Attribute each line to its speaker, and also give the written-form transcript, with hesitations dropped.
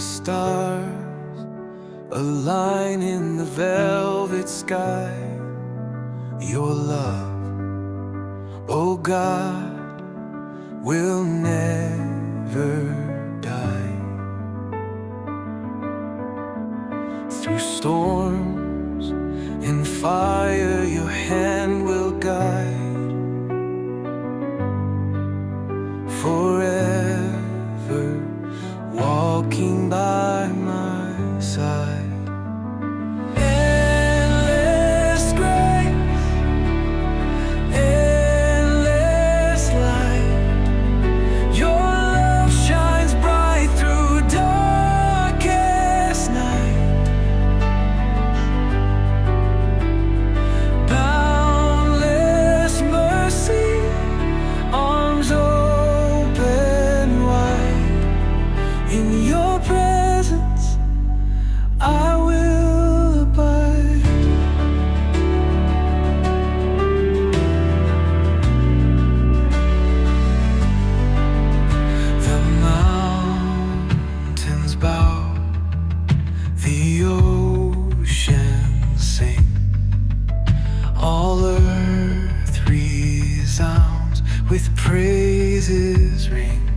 Speaker 1: stars align in the velvet sky. Your love, oh God, will never die. Through storms and fire, your hand will guide. Forever walking by my side. Endless grace, endless light. Your love shines bright through darkest night. Boundless mercy, arms open wide. In your presence I will abide. The mountains bow, the oceans sing, all earth resounds with praises ring.